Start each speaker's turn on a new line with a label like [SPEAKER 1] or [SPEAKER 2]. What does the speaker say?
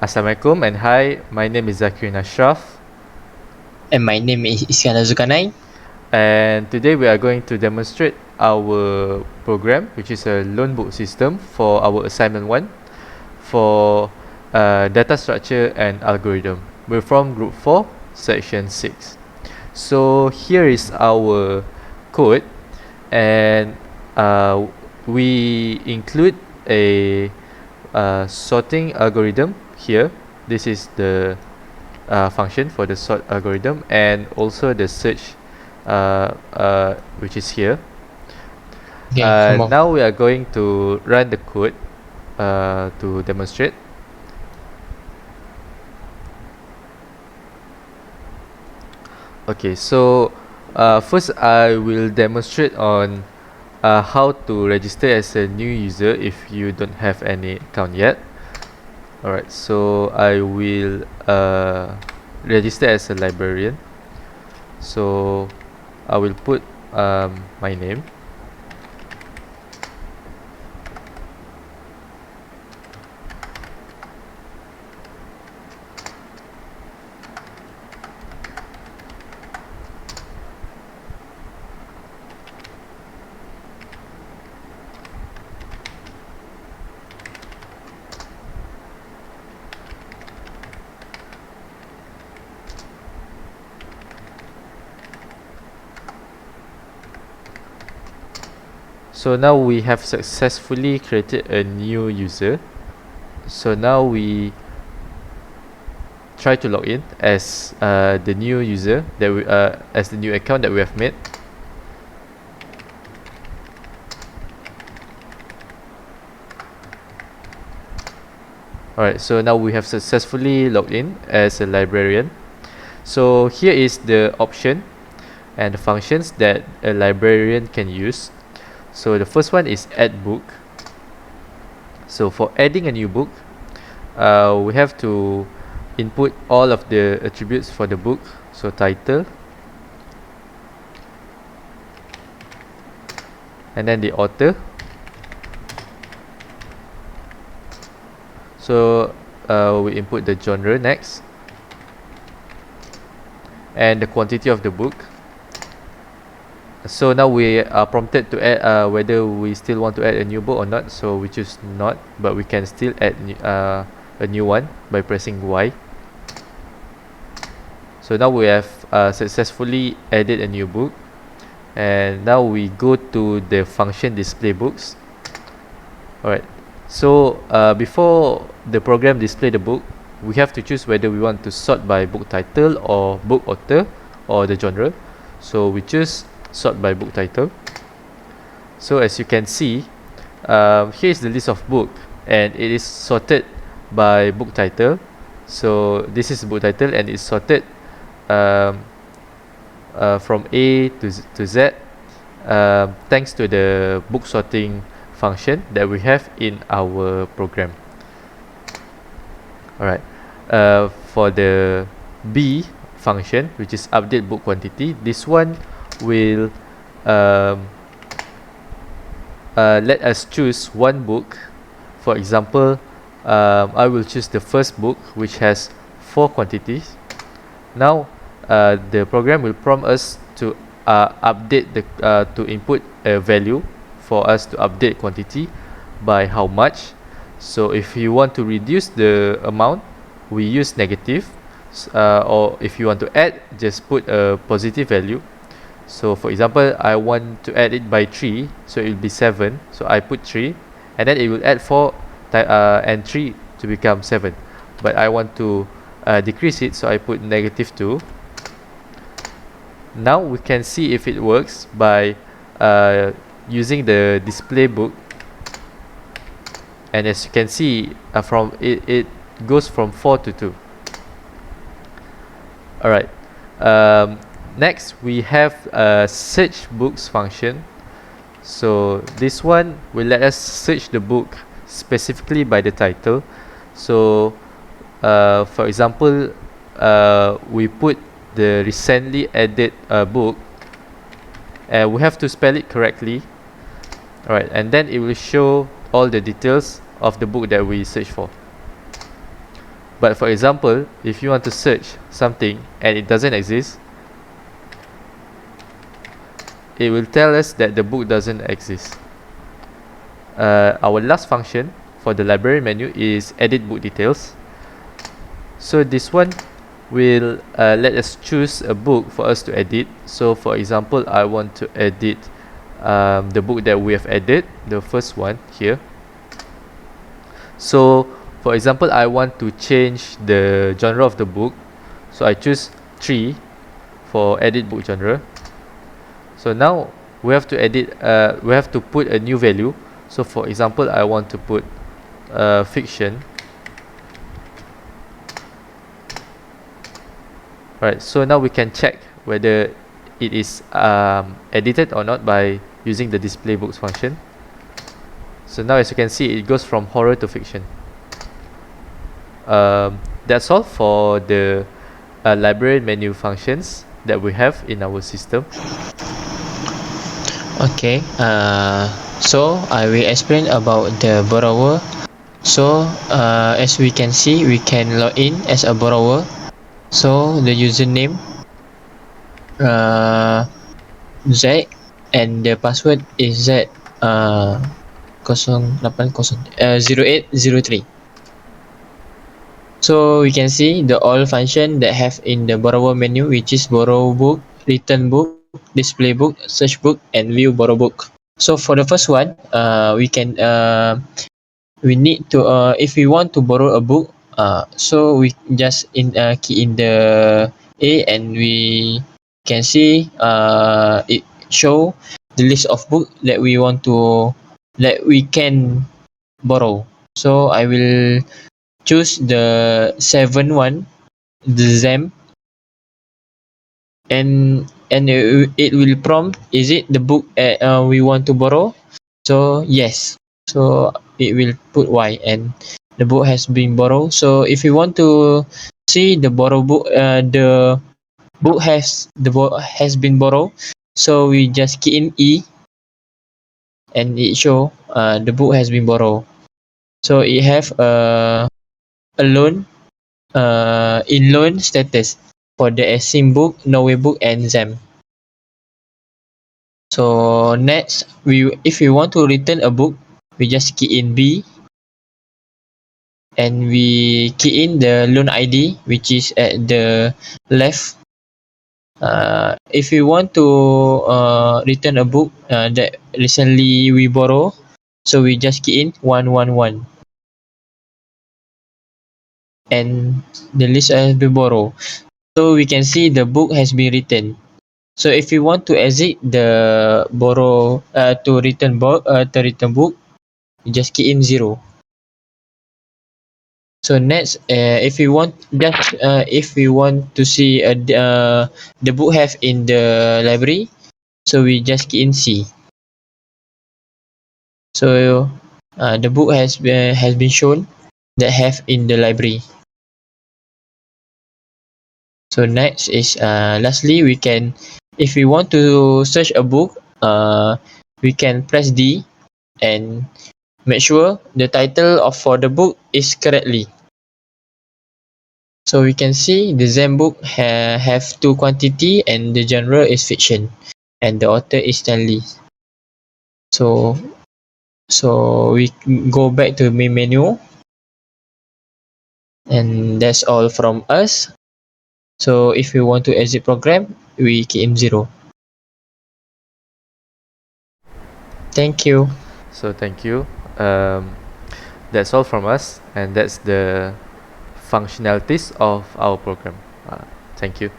[SPEAKER 1] Assalamualaikum and hi, my name is Dzakirin Asyraff,
[SPEAKER 2] And my name is Ieskandar Zulqarnain.
[SPEAKER 1] and today we are going to demonstrate our program, which is a loan book system for our assignment 1 for data structure and algorithm. We're from group 4, section 6. So here is our code, and we include a sorting algorithm here. This is the function for the sort algorithm, and also the search which is here.
[SPEAKER 2] Okay,
[SPEAKER 1] Now we are going to run the code to demonstrate. Okay, so first I will demonstrate on how to register as a new user if you don't have any account yet. Alright, so I will register as a librarian. So I will put my name. So now we have successfully created a new user. So now we try to log in as the new user that we as the new account that we have made. Alright, so now we have successfully logged in as a librarian. So here is the option and the functions that a librarian can use. So the first one is add book. So for adding a new book, we have to input all of the attributes for the book. So title, and then the author. So we input the genre next, and the quantity of the book. So now we are prompted to add whether we still want to add a new book or not. So we choose not, but we can still add a new one by pressing Y. So now we have successfully added a new book, and now we go to the function display books. Alright, so before the program display the book, we have to choose whether we want to sort by book title or book author or the genre. So we choose sort by book title. So as you can see, here is the list of book, and it is sorted by book title. So this is book title, and it's sorted from A to Z thanks to the book sorting function that we have in our program. Alright, for the B function, which is update book quantity, this one will let us choose one book. For example, I will choose the first book, which has 4 quantities. Now the program will prompt us to update the to input a value for us to update quantity by how much. So if you want to reduce the amount, we use negative, or if you want to add, just put a positive value. So for example, I want to add it by 3, so it will be 7, so I put 3, and then it will add 4 and 3 to become 7. But I want to decrease it, so I put -2. Now we can see if it works by using the display book, and as you can see, from it goes from 4 to 2. Alright, next we have a search books function. So this one will let us search the book specifically by the title. So for example, we put the recently added book, and we have to spell it correctly. Alright, and then it will show all the details of the book that we search for. But for example, if you want to search something and it doesn't exist, it will tell us that the book doesn't exist. Our last function for the library menu is edit book details. So this one will let us choose a book for us to edit. So for example, I want to edit the book that we have added, the first one here. So for example, I want to change the genre of the book, so I choose 3 for edit book genre. So now we have to edit, we have to put a new value. So for example, I want to put fiction. Right, so now we can check whether it is edited or not by using the display books function. So now as you can see, it goes from horror to fiction. That's all for the library menu functions that we have in our system.
[SPEAKER 2] Okay, so I will explain about the borrower. So as we can see, we can log in as a borrower. So the username Z and the password is Z 0803. So we can see the all function that have in the borrower menu, which is borrow book, return book, display book, search book, and view borrow book. So for the first one, we can we need to if we want to borrow a book, so we just key in the A and we can see it show the list of book that we want to that we can borrow. So I will choose the 7 one, the ZEM, and it will prompt, is it the book we want to borrow? So yes, so it will put Y and the book has been borrowed. So if you want to see the borrow book, the book has been borrowed, so we just key in E and it show the book has been borrowed. So it have a loan in loan status for the Sim book, Norway book, and ZEM. So next, if we want to return a book, we just key in B and we key in the loan ID, which is at the left. If we want to return a book that recently we borrow, so we just key in 111 and the list has been borrowed. So we can see the book has been returned. So if you want to exit the borrow to return book, you just key in 0. So next, if we want to see the book have in the library, so we just key in C. So the book has been shown that have in the library. So next is lastly, we can, if we want to search a book, we can press D and make sure the title of for the book is correctly. So we can see the Zen book have 2 quantity and the genre is fiction and the author is Stanley. So we go back to main menu and that's all from us. So if we want to exit program, we key in 0. Thank you.
[SPEAKER 1] So thank you. That's all from us, and that's the functionalities of our program. Thank you.